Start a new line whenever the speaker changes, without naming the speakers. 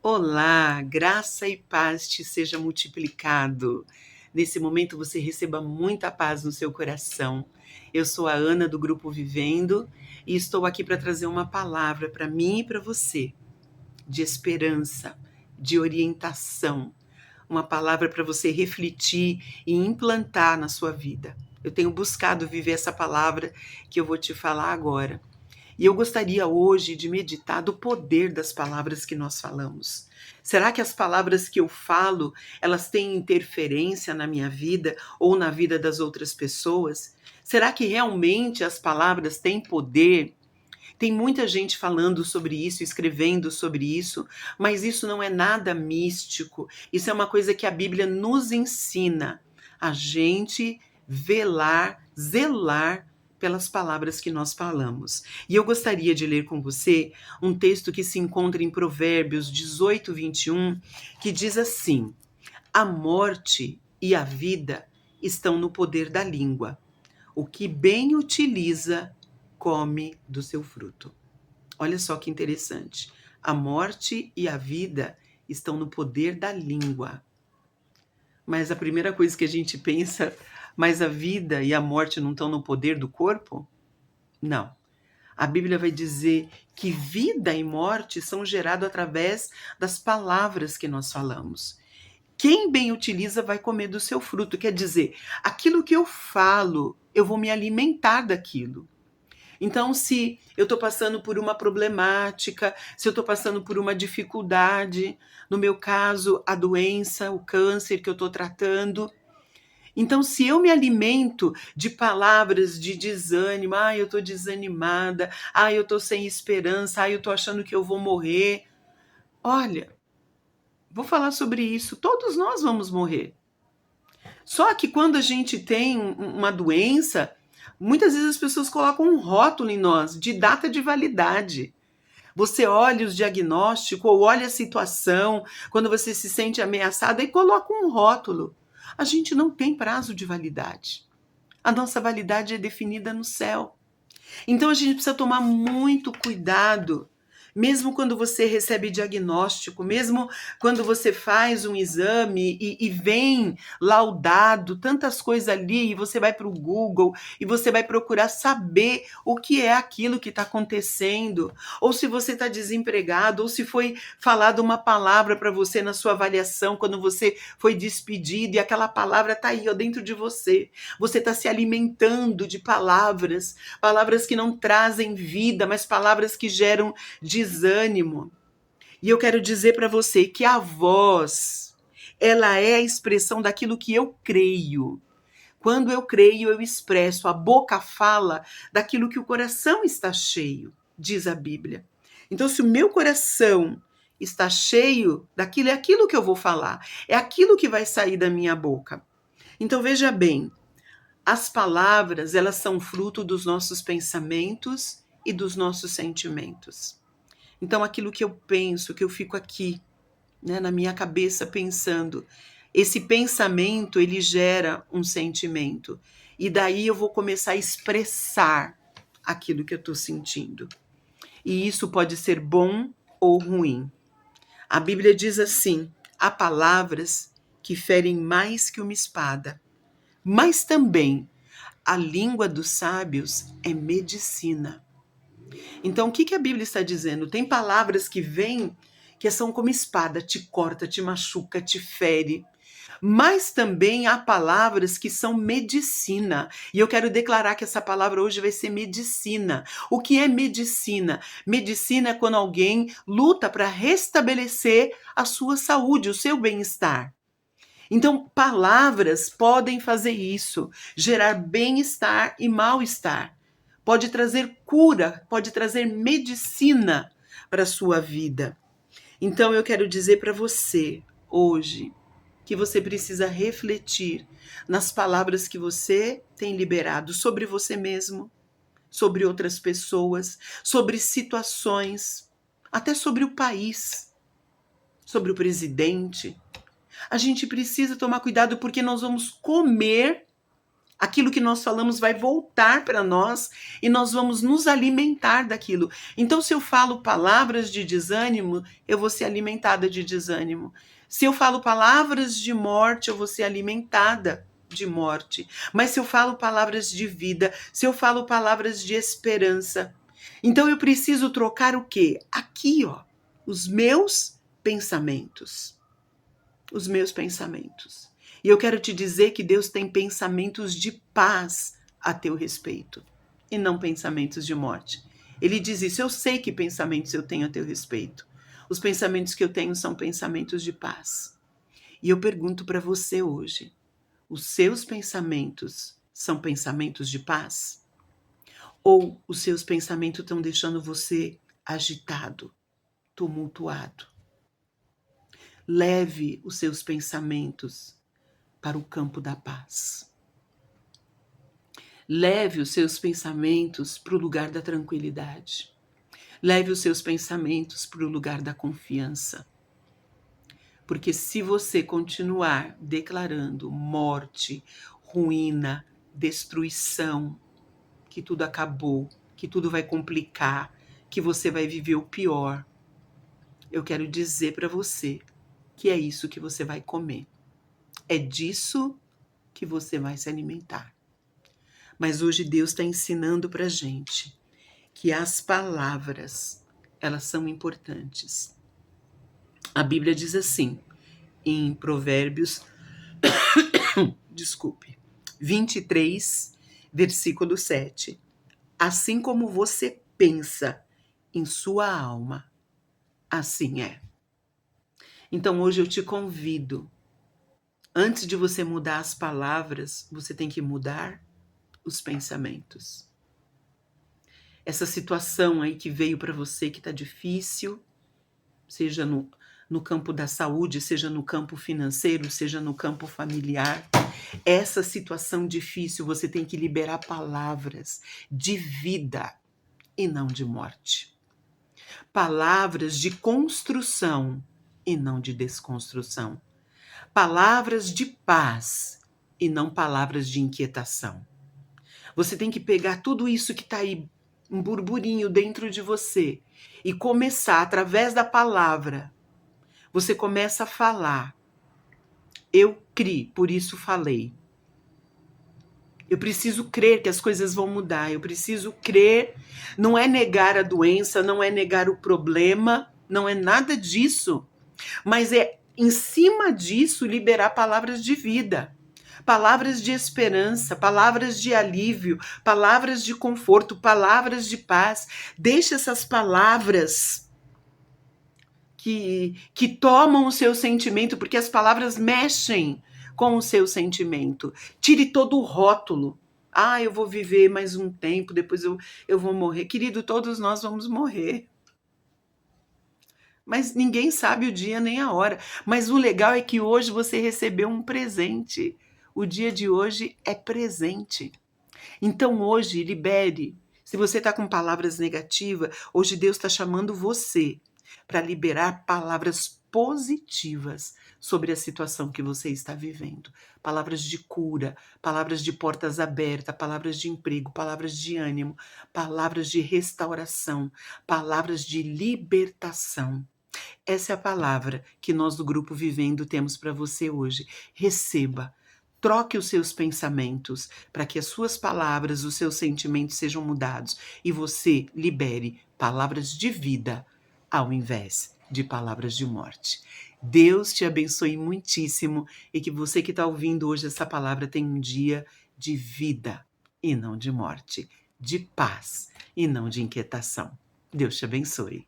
Olá, graça e paz te seja multiplicado. Nesse momento você receba muita paz no seu coração. Eu sou a Ana do Grupo Vivendo e estou aqui para trazer uma palavra para mim e para você, de esperança, de orientação, uma palavra para você refletir e implantar na sua vida. Eu tenho buscado viver essa palavra que eu vou te falar agora. E eu gostaria hoje de meditar do poder das palavras que nós falamos. Será que as palavras que eu falo, elas têm interferência na minha vida ou na vida das outras pessoas? Será que realmente as palavras têm poder? Tem muita gente falando sobre isso, escrevendo sobre isso, mas isso não é nada místico. Isso é uma coisa que a Bíblia nos ensina. A gente velar, zelar pelas palavras que nós falamos. E eu gostaria de ler com você um texto que se encontra em Provérbios 18, 21, que diz assim: A morte e a vida estão no poder da língua. O que bem utiliza, come do seu fruto. Olha só que interessante. A morte e a vida estão no poder da língua. Mas a primeira coisa que a gente pensa, mas a vida e a morte não estão no poder do corpo? Não. A Bíblia vai dizer que vida e morte são geradas através das palavras que nós falamos. Quem bem utiliza vai comer do seu fruto. Quer dizer, aquilo que eu falo, eu vou me alimentar daquilo. Então, se eu estou passando por uma problemática, se eu estou passando por uma dificuldade, no meu caso, a doença, o câncer que eu estou tratando, então, se eu me alimento de palavras de desânimo, eu estou desanimada, eu estou sem esperança, eu estou achando que eu vou morrer. Olha, vou falar sobre isso, todos nós vamos morrer. Só que quando a gente tem uma doença, muitas vezes as pessoas colocam um rótulo em nós de data de validade. Você olha os diagnósticos ou olha a situação, quando você se sente ameaçada e coloca um rótulo. A gente não tem prazo de validade. A nossa validade é definida no céu. Então a gente precisa tomar muito cuidado, mesmo quando você recebe diagnóstico, mesmo quando você faz um exame e vem laudado, tantas coisas ali, e você vai para o Google e você vai procurar saber o que é aquilo que está acontecendo, ou se você está desempregado, ou se foi falada uma palavra para você na sua avaliação, quando você foi despedido, e aquela palavra está aí, ó, dentro de você. Você está se alimentando de palavras que não trazem vida, mas palavras que geram desânimo. E eu quero dizer para você que a voz, ela é a expressão daquilo que eu creio. Quando eu creio, eu expresso. A boca fala daquilo que o coração está cheio, diz a Bíblia. Então, se o meu coração está cheio daquilo, é aquilo que eu vou falar, é aquilo que vai sair da minha boca. Então, veja bem, as palavras, elas são fruto dos nossos pensamentos e dos nossos sentimentos. Então, aquilo que eu penso, que eu fico aqui, né, na minha cabeça pensando, esse pensamento, ele gera um sentimento. E daí eu vou começar a expressar aquilo que eu estou sentindo. E isso pode ser bom ou ruim. A Bíblia diz assim: há palavras que ferem mais que uma espada, mas também a língua dos sábios é medicina. Então, o que a Bíblia está dizendo? Tem palavras que vêm que são como espada, te corta, te machuca, te fere. Mas também há palavras que são medicina. E eu quero declarar que essa palavra hoje vai ser medicina. O que é medicina? Medicina é quando alguém luta para restabelecer a sua saúde, o seu bem-estar. Então, palavras podem fazer isso, gerar bem-estar e mal-estar. Pode trazer cura, pode trazer medicina para a sua vida. Então, eu quero dizer para você, hoje, que você precisa refletir nas palavras que você tem liberado sobre você mesmo, sobre outras pessoas, sobre situações, até sobre o país, sobre o presidente. A gente precisa tomar cuidado porque nós vamos comer Aquilo que nós falamos vai voltar para nós e nós vamos nos alimentar daquilo. Então, se eu falo palavras de desânimo, eu vou ser alimentada de desânimo. Se eu falo palavras de morte, eu vou ser alimentada de morte. Mas se eu falo palavras de vida, se eu falo palavras de esperança, então eu preciso trocar o quê? Aqui, ó, os meus pensamentos. Os meus pensamentos. E eu quero te dizer que Deus tem pensamentos de paz a teu respeito e não pensamentos de morte. Ele diz isso: eu sei que pensamentos eu tenho a teu respeito. Os pensamentos que eu tenho são pensamentos de paz. E eu pergunto para você hoje: os seus pensamentos são pensamentos de paz? Ou os seus pensamentos estão deixando você agitado, tumultuado? Leve os seus pensamentos para o campo da paz. Leve os seus pensamentos para o lugar da tranquilidade. Leve os seus pensamentos para o lugar da confiança. Porque se você continuar declarando morte, ruína, destruição, que tudo acabou, que tudo vai complicar, que você vai viver o pior, eu quero dizer para você que é isso que você vai comer. É disso que você vai se alimentar. Mas hoje Deus está ensinando para a gente que as palavras, elas são importantes. A Bíblia diz assim, em Provérbios, 23, versículo 7. Assim como você pensa em sua alma, assim é. Então hoje eu te convido, antes de você mudar as palavras, você tem que mudar os pensamentos. Essa situação aí que veio para você que está difícil, seja no campo da saúde, seja no campo financeiro, seja no campo familiar, essa situação difícil você tem que liberar palavras de vida e não de morte. Palavras de construção e não de desconstrução. Palavras de paz e não palavras de inquietação. Você tem que pegar tudo isso que está aí, um burburinho dentro de você, e começar, através da palavra, você começa a falar. Eu criei, por isso falei. Eu preciso crer que as coisas vão mudar. Eu preciso crer. Não é negar a doença, não é negar o problema, não é nada disso. Mas é, em cima disso, liberar palavras de vida. Palavras de esperança, palavras de alívio, palavras de conforto, palavras de paz. Deixa essas palavras que tomam o seu sentimento, porque as palavras mexem com o seu sentimento. Tire todo o rótulo. Ah, eu vou viver mais um tempo, depois eu vou morrer. Querido, todos nós vamos morrer. Mas ninguém sabe o dia nem a hora. Mas o legal é que hoje você recebeu um presente. O dia de hoje é presente. Então hoje, libere. Se você está com palavras negativas, hoje Deus está chamando você para liberar palavras positivas sobre a situação que você está vivendo. Palavras de cura, palavras de portas abertas, palavras de emprego, palavras de ânimo, palavras de restauração, palavras de libertação. Essa é a palavra que nós do Grupo Vivendo temos para você hoje. Receba. Troque os seus pensamentos para que as suas palavras, os seus sentimentos sejam mudados e você libere palavras de vida ao invés de palavras de morte. Deus te abençoe muitíssimo e que você que está ouvindo hoje essa palavra tenha um dia de vida e não de morte, de paz e não de inquietação. Deus te abençoe.